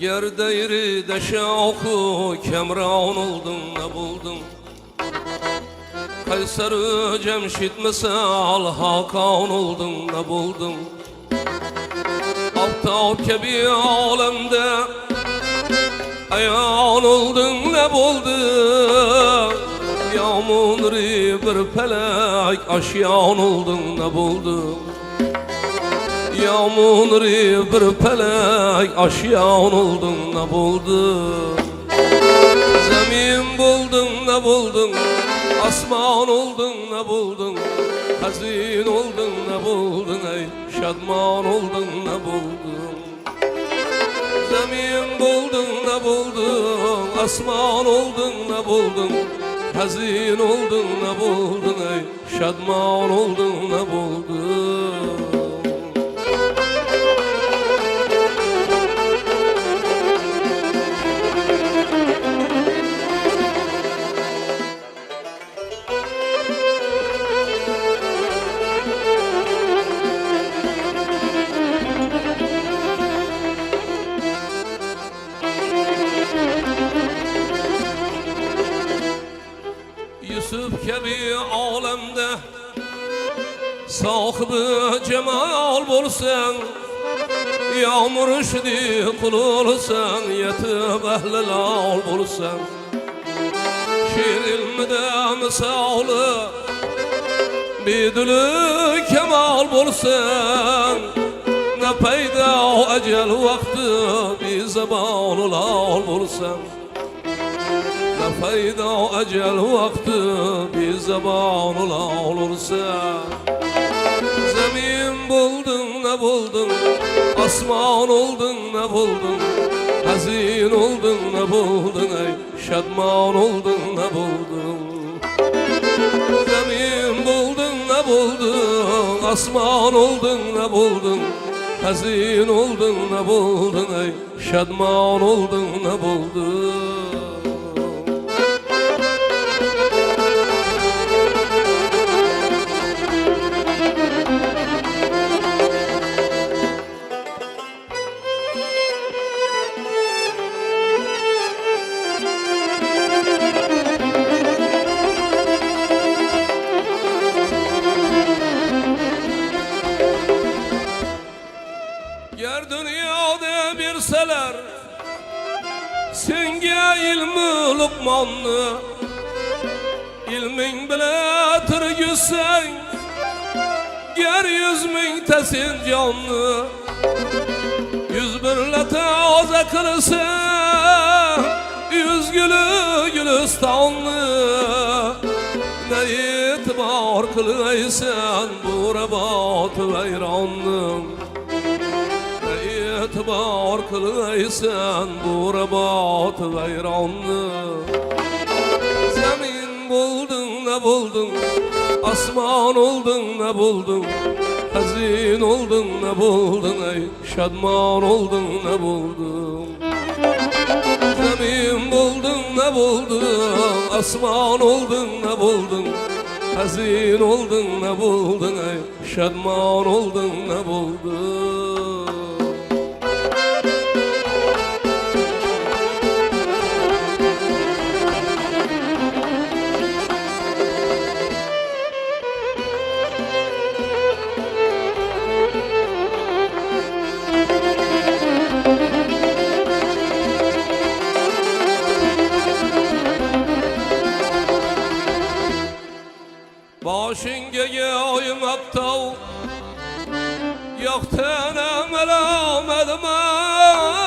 Eğer değri de şavku Kemran oldun ne buldun? Kayseri Cemşit misal Hakan oldun ne buldun? Altab kebi alemde ayan oldun ne buldun? Yağmurri bir felek aşyan oldun ne buldun? Yağmurri bir felek aşyan oldun ne buldun? Zemin buldun ne buldun? Asman oldun ne buldun? Hazin oldun ne buldun? Ey şadman oldun ne buldun? Zemin buldun ne buldun? Asman oldun ne buldun? Hazin oldun ne buldun? Ey şadman oldun ne buldun? Yusuf kebi alemde sahibi cemal bulsan, yağmur üşdi kul olsan, yetib ehli lal bulsan. Şiir ilmide misali bidülü kemal bulsan, ne peyda o ecel vakti bir zamanı lal bulsan. Ne fayda o ecel vakti bir zamanı la olursa. Zemin buldun ne buldun? Asman oldun ne buldun? Hazin oldun ne buldun? Ey şadman oldun ne buldun? Zemin buldun ne buldun? Asman oldun ne buldun? Hazin oldun ne buldun? Ey şadman oldun ne buldun? Ger dünyada birseler senge ilmi lukmanlı, ilmin bile türgüsen ger 100 bin tesin canlı. 101 taze kılsan 100 gülü gülistanlı. Ne itibar kılıysan bu rebat veyranlı. İtibar kılıysan bu rebat veyranlı. Zemin buldun ne buldun? Asman oldun ne buldun? Hazin oldun ne buldun? Ey şadman oldun ne buldun? Zemin buldun ne buldun? Asman oldun ne buldun? Hazin oldun ne buldun? Ey şadman oldun ne buldun? Başınge yayım aptal yok tenem elamedim var.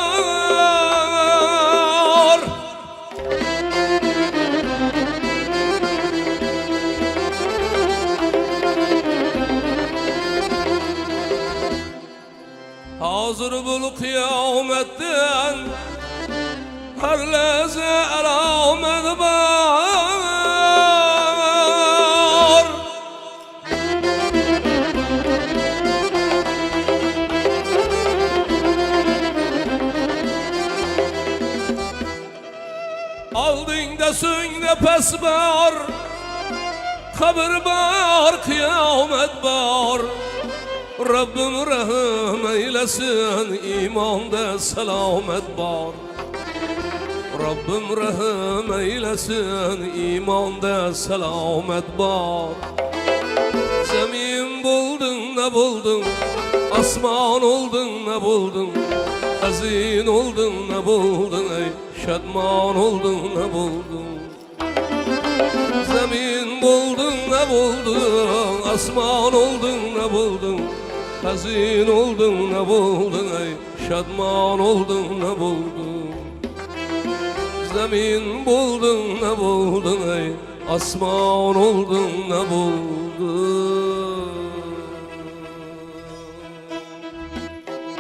Hazır bul kıyametten her leze elamedim var. Aldın da sün nefes var, kabir var, kıyamet var. Rabbim rahim eylesin, imanda selamet var. Rabbim rahim eylesin, imanda selamet var. Zemin buldun ne buldun, asman oldun ne buldun, hazin oldun ne buldun, ey şadman oldun ne buldun. Zemin buldun ne buldun, asman oldun ne buldun, hazin oldun ne buldun, ey şadman oldun ne buldun. Zemin buldun ne buldun, ey asman oldun ne buldun.